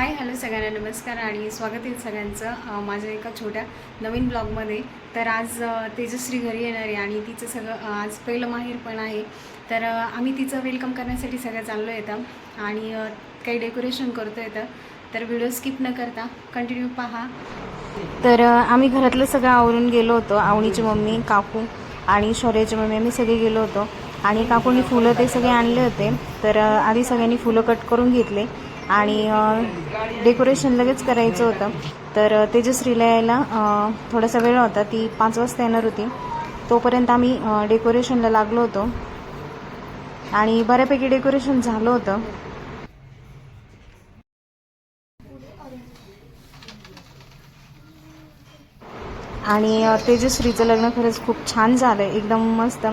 Hi hello सगळ्यांना नमस्कार आणि स्वागत आहे सगळ्यांचं माझ्या एका छोट्या नवीन ब्लॉगमध्ये. तर आज तेजश्री घरी येणार आहे आणि तिचं सगळं आज पहिलं माहेर पण आहे. तर आम्ही तिचं वेलकम करण्यासाठी सगळं चाललो येतं आणि काही डेकोरेशन करतो येतं. तर व्हिडिओ स्किप न करता कंटिन्यू पहा. तर आम्ही घरातलं सगळं आवरून गेलो होतो. आवणीची मम्मी, काकू आणि शौर्याची मम्मी आम्ही सगळे गेलो होतो आणि काकूंनी फुलं ते सगळे आणले होते. तर आधी सगळ्यांनी फुलं कट करून घेतले आणि डेकोरेशन लगेच करायचं होतं. तर तेजश्रीला यायला थोडासा वेळ होता, ती 5 वाजता येणार होती. तोपर्यंत आम्ही डेकोरेशनला लागलो होतो आणि बऱ्यापैकी डेकोरेशन झालं होतं. आणि तेजश्रीचं लग्न खरंच खूप छान झालं, एकदम मस्त.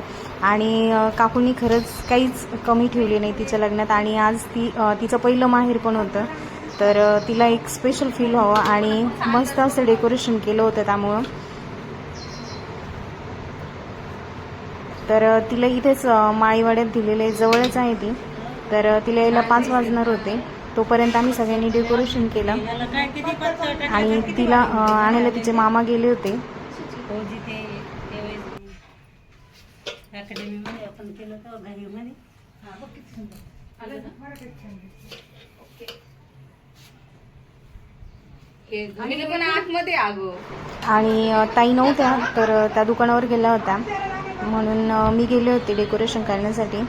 आणि काकूंनी खरंच काहीच कमी ठेवली नाही तिच्या लग्नात. आणि आज तिचं पहिलं माहेर पण होतं. तर तिला एक स्पेशल फील व्हावं आणि मस्त असं डेकोरेशन केलं होतं. त्यामुळं तर तिला इथेच माळीवाड्यात दिलेलं आहे, जवळच आहे ती. तर तिला यायला 5 वाजणार होते. तोपर्यंत आम्ही सगळ्यांनी डेकोरेशन केलं आणि तिला आणायला तिचे मामा गेले होते. आणि ताई नव्हत्या, तर त्या दुकानावर गेल्या होत्या, म्हणून मी गेले होते डेकोरेशन करण्यासाठी.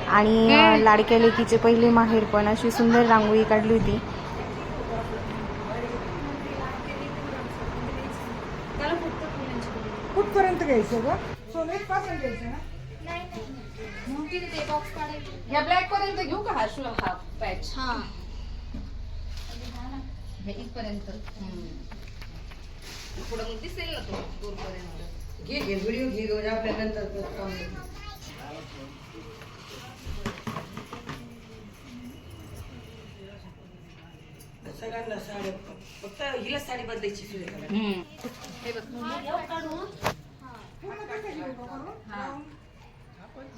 आणि लाडक्या लेकीचे पहिले माहेर पण अशी सुंदर रांगोळी काढली होती. कुठपर्यंत घ्यायचं ग? सोने पासून घ्यायचं ना? या ब्लॅक पर्यंत घेऊ का? हा पॅच इथपर्यंत पुढे मग दिसेल ना तो दूरपर्यंत. घे व्हिडिओ घे ग, आपल्या नंतर सगळ्यांना साडी, फक्त हिला साडी बदलायची सुरेखा. हे बघ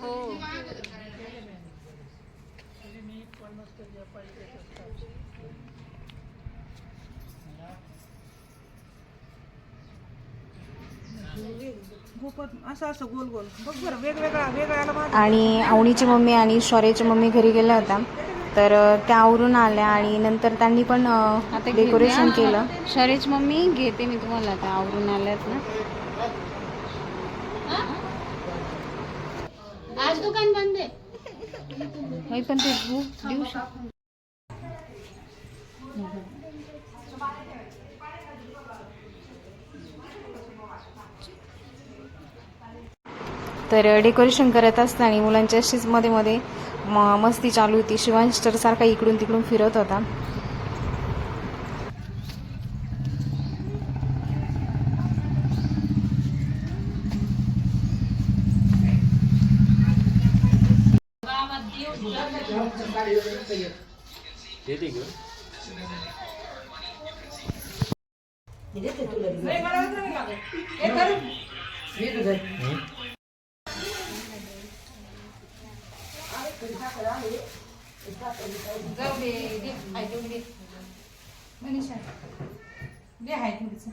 हो असं असं गोल गोल बघ बरं, वेगवेगळ्या. आणि आवणीची मम्मी आणि शौर्याची मम्मी घरी गेल्या होत्या. तर त्या आवरून आल्या आणि नंतर त्यांनी पण डेकोरेशन केलं. शौर्याची मम्मी घेते मी तुम्हाला, त्या आवरून आल्यात ना. आज दुकान बंद आहे. पण ते देऊ शकतो. तर डेकोरेशन करत असताना मुलांच्या अशीच मध्ये मध्ये मस्ती चालू होती. शिवांश तर सारखा इकडून तिकडून फिरत होता. जाऊ दे, मनीषा दे हाय थोडीच.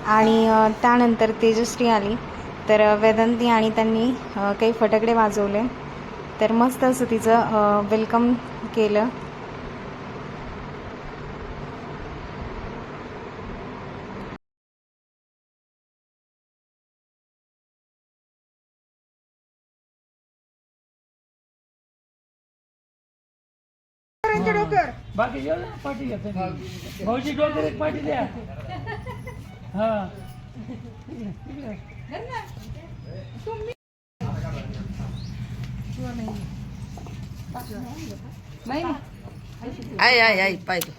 आणि त्यानंतर तेजश्री आली. तर वेदांती आणि त्यांनी काही फटाकडे वाजवले. तर मस्त असं तिचं वेलकम केलं. बाकी पाठी घेतो भाऊजी, डोक्यात एक पाठी द्या. हा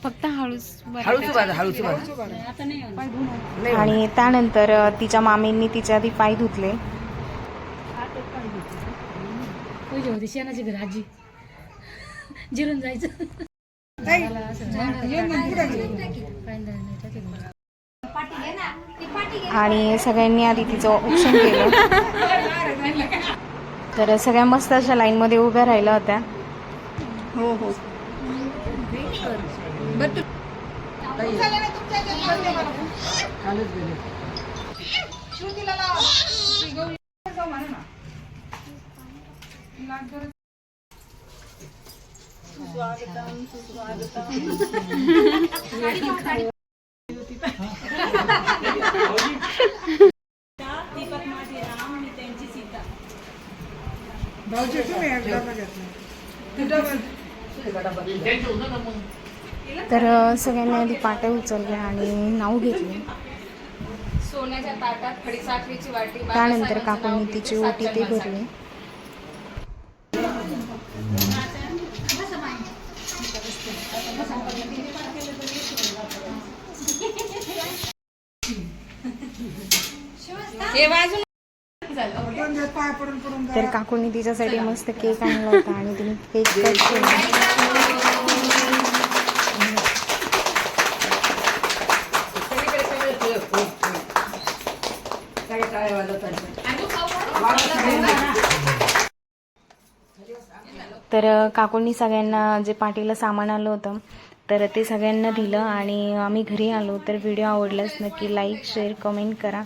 फक्त हळूच. नाही. आणि त्यानंतर तिच्या मामींनी तिच्या आधी पाय धुतले. शेणाची घर आजी जिरून जायचं. नाही. पाठी घे ना. आणि सगळ्यांनी आधी तिचं औक्षण केलं. तर सगळ्या मस्त अशा लाईनमध्ये उभ्या राहिल्या होत्या. हो हो तर सगळ्यांनी आधी पाट्या उचलल्या आणि नाव घेतले. सोन्याच्या ताटात खडीसाखरेची वाटी. त्यानंतर काकूंनी तिची ओटी ते भरली. तर काकूंनी तिच्यासाठी मस्त केक आणला होता आणि तिने केक कट केला. तर काकूंनी सगळ्यांना जे पार्टीला सामान आलं होतं तर ते सगळ्यांना दिलं आणि आम्ही घरी आलो. तर व्हिडिओ आवडल्यास नक्की लाईक शेअर कमेंट करा.